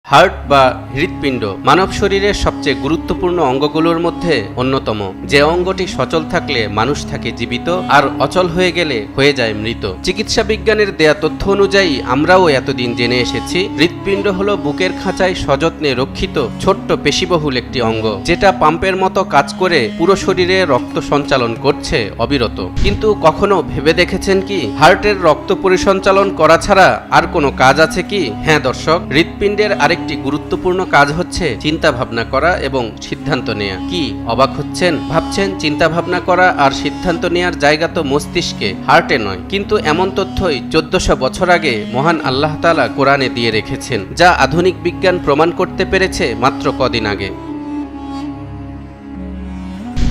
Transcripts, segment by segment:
Heart বা হৃৎপিণ্ড মানব শরীরের সবচেয়ে গুরুত্বপূর্ণ অঙ্গগুলোর মধ্যে অন্যতম। যে অঙ্গটি সচল থাকলে মানুষ থাকে জীবিত, আর অচল হয়ে গেলে হয়ে যায় মৃত। চিকিৎসা বিজ্ঞানের দেয়া তথ্য অনুযায়ী আমরাও এতদিন জেনে এসেছি হৃৎপিণ্ড হলো বুকের খাঁচায় সযত্নে রক্ষিত ছোট্ট পেশিবহুল একটি অঙ্গ, যেটা পাম্পের মতো কাজ করে পুরো শরীরে রক্ত সঞ্চালন করছে অবিরত। কিন্তু কখনো ভেবে দেখেছেন কি হার্টের রক্ত পরিসঞ্চালন করা ছাড়া আর কোনো কাজ আছে কি? হ্যাঁ দর্শক, হৃৎপিণ্ডের আরেকটি গুরুত্বপূর্ণ কাজ হচ্ছে চিন্তা ভাবনা করা এবং সিদ্ধান্ত নেয়া। কি অবাক হচ্ছেন? ভাবছেন চিন্তা ভাবনা করা আর সিদ্ধান্ত নেয়ার জায়গা তো মস্তিষ্কে, হার্টে নয়। কিন্তু এমন তথ্যই 1400 বছর আগে মহান আল্লাহ তাআলা কোরআনে দিয়ে রেখেছেন, যা আধুনিক বিজ্ঞান প্রমাণ করতে পেরেছে মাত্র কদিন আগে।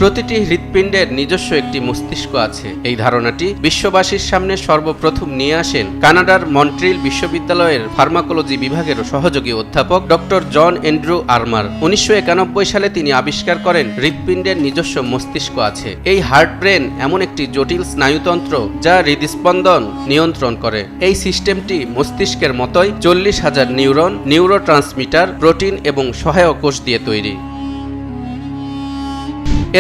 প্রতিটি হৃৎপিণ্ডের নিজস্ব একটি মস্তিষ্ক আছে। এই ধারণাটি বিশ্ববাসীর সামনে সর্বপ্রথম নিয়ে আসেন কানাডার মন্ট্রিল বিশ্ববিদ্যালয়ের ফার্মাকোলজি বিভাগের সহযোগী অধ্যাপক ডক্টর জন অ্যান্ড্রু আর্মার। 1991 সালে তিনি আবিষ্কার করেন হৃৎপিণ্ডের নিজস্ব মস্তিষ্ক আছে। এই হার্ট ব্রেন এমন একটি জটিল স্নায়ুতন্ত্র যা হৃদস্পন্দন নিয়ন্ত্রণ করে। এই সিস্টেমটি মস্তিষ্কের মতোই 40,000 নিউরন, নিউরোট্রান্সমিটার, প্রোটিন এবং সহায়ক কোষ দিয়ে তৈরি।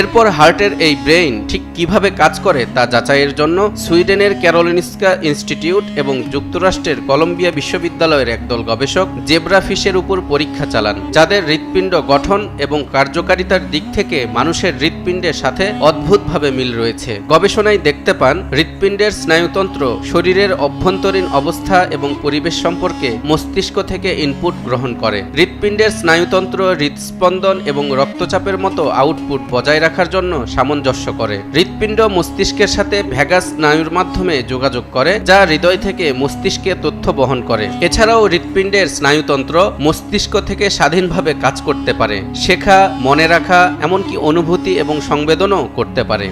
এরপর হার্টের এই ব্রেইন ঠিক কিভাবে কাজ করে তা যাচাইয়ের জন্য সুইডেনের ক্যারোলিনস্কা ইনস্টিটিউট এবং যুক্তরাষ্ট্রের কলম্বিয়া বিশ্ববিদ্যালয়ের একদল গবেষক জেব্রাফিশের উপর পরীক্ষা চালান, যাদের হৃৎপিণ্ড গঠন এবং কার্যকারিতার দিক থেকে মানুষের হৃৎপিণ্ডের সাথে অদ্ভুতভাবে মিল রয়েছে। গবেষণায় দেখতে পান হৃৎপিণ্ডের স্নায়ুতন্ত্র শরীরের অভ্যন্তরীণ অবস্থা এবং পরিবেশ সম্পর্কে মস্তিষ্ক থেকে ইনপুট গ্রহণ করে। হৃৎপিণ্ডের স্নায়ুতন্ত্র হৃদস্পন্দন এবং রক্তচাপের মতো আউটপুট বজায় রাখার জন্য সামঞ্জস্য করে। হৃৎপিণ্ড মস্তিষ্কের সাথে ভ্যাগাস স্নায়ুর মাধ্যমে যোগাযোগ করে, যা হৃদয় থেকে মস্তিষ্কে তথ্য বহন করে। এছাড়াও হৃৎপিণ্ডের স্নায়ুতন্ত্র মস্তিষ্ক থেকে স্বাধীনভাবে কাজ করতে পারে, শেখা, মনে রাখা, এমনকি অনুভূতি এবং সংবেদনও করতে পারে।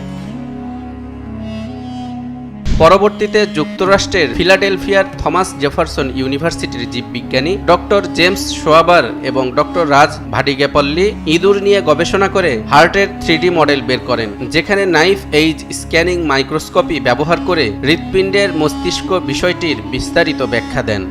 পরবর্তীতে যুক্তরাষ্ট্রের ফিলাডেলফিয়ার থমাস জেফারসন ইউনিভার্সিটির জীববিজ্ঞানী ডক্টর জেমস শোয়াবার এবং ডক্টর রাজ ভাডিগেপল্লি ইঁদুর নিয়ে গবেষণা করে হার্টের 3D মডেল বের করেন, যেখানে নাইফ এইজ স্ক্যানিং মাইক্রোস্কোপি ব্যবহার করে হৃৎপিণ্ডের মস্তিষ্ক বিষয়টির বিস্তারিত ব্যাখ্যা দেন।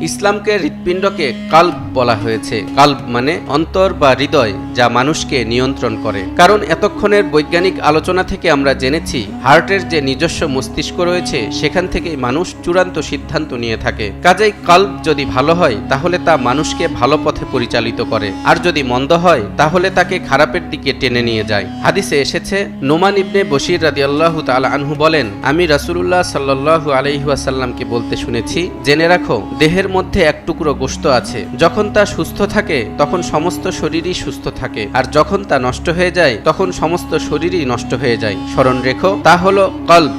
ইসলামকে হৃৎপিণ্ডকে কাল্ব বলা হয়েছে। কাল্ব মানে অন্তর বা হৃদয়, যা মানুষকে নিয়ন্ত্রণ করে। কারণ এতক্ষণের বৈজ্ঞানিক আলোচনা থেকে আমরা জেনেছি হার্টের যে নিজস্ব মস্তিষ্ক রয়েছে সেখান থেকেই মানুষ চূড়ান্ত সিদ্ধান্ত নিয়ে থাকে। কাজেই কাল্ব যদি ভালো হয় তাহলে তা মানুষকে ভালো পথে পরিচালিত করে, আর যদি মন্দ হয় তাহলে তাকে খারাপের দিকে টেনে নিয়ে যায়। হাদিসে এসেছে, নোমান ইবনে বশির রাদিয়াল্লাহু তাআলা আনহু বলেন, আমি রাসূলুল্লাহ সাল্লাল্লাহু আলাইহি ওয়াসাল্লামকে বলতে শুনেছি, জেনে রাখো দেহের মধ্যে এক টুকরো গোশত আছে, যখন তা সুস্থ থাকে তখন সমস্ত শরীরই সুস্থ থাকে, আর যখন তা নষ্ট হয়ে যায় তখন সমস্ত শরীরই নষ্ট হয়ে যায়। স্মরণ রেখো, তা হলো কলব।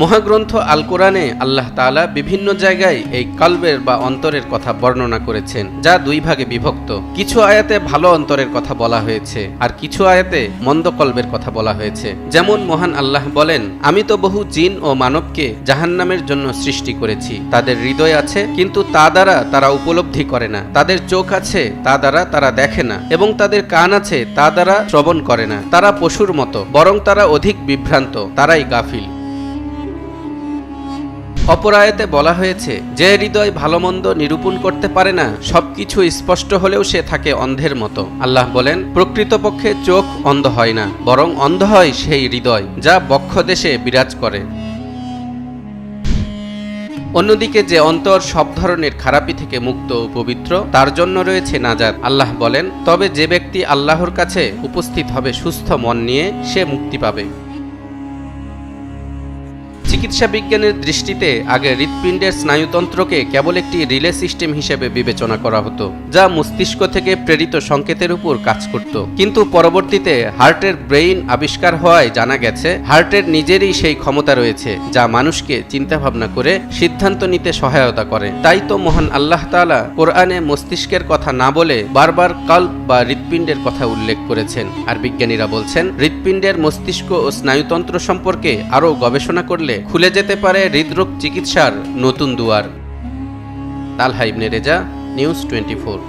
মহাগ্রন্থ আল কোরআনে আল্লাহ তাআলা বিভিন্ন জায়গায় এই কলবের বা অন্তরের কথা বর্ণনা করেছেন, যা দুই ভাগে বিভক্ত। কিছু আয়াতে ভালো অন্তরের কথা বলা হয়েছে, আর কিছু আয়াতে মন্দ কলবের কথা বলা হয়েছে। যেমন মহান আল্লাহ বলেন, আমি তো বহু জিন ও মানবকে জাহান্নামের জন্য সৃষ্টি করেছি। তাদের হৃদয় আছে, কিন্তু তা দ্বারা তারা উপলব্ধি করে না। তাদের চোখ আছে, তা দ্বারা তারা দেখে না। এবং তাদের কান আছে, তা দ্বারা শ্রবণ করে না। তারা পশুর মতো, বরং তারা অধিক বিভ্রান্ত, তারাই গাফিল। অপর আয়াতে বলা হয়েছে, যে হৃদয় ভালো মন্দ নিরূপণ করতে পারে না, সবকিছু স্পষ্ট হলেও সে থাকে অন্ধের মতো। আল্লাহ বলেন, প্রকৃতপক্ষে চোখ অন্ধ হয় না, বরং অন্ধ হয় সেই হৃদয় যা বক্ষদেশে বিরাজ করে। অন্যদিকে যে অন্তর সব ধরনের খারাপি থেকে মুক্ত ও পবিত্র, তার জন্য রয়েছে নাজাত। আল্লাহ বলেন, তবে যে ব্যক্তি আল্লাহর কাছে উপস্থিত হবে সুস্থ মন নিয়ে, সে মুক্তি পাবে। চিকিৎসা বিজ্ঞানের দৃষ্টিতে আগে হৃৎপিণ্ডের স্নায়ুতন্ত্রকে কেবল একটি রিলে সিস্টেম হিসেবে বিবেচনা করা হতো, যা মস্তিষ্ক থেকে প্রেরিত সংকেতের উপর কাজ করত। কিন্তু পরবর্তীতে হার্টের ব্রেইন আবিষ্কার হওয়ায় জানা গেছে হার্টের নিজেরই সেই ক্ষমতা রয়েছে, যা মানুষকে চিন্তাভাবনা করে সিদ্ধান্ত নিতে সহায়তা করে। তাই তো মহান আল্লাহ তাআলা কোরআনে মস্তিষ্কের কথা না বলে বারবার কলব বা হৃৎপিণ্ডের কথা উল্লেখ করেছেন। আর বিজ্ঞানীরা বলছেন, হৃৎপিণ্ডের মস্তিষ্ক ও স্নায়ুতন্ত্র সম্পর্কে আরও গবেষণা করলে খুলে যেতে পারে হৃদরোগ চিকিৎসার নতুন দুয়ার। তালহা ইবনে রেজা, নিউজ 24।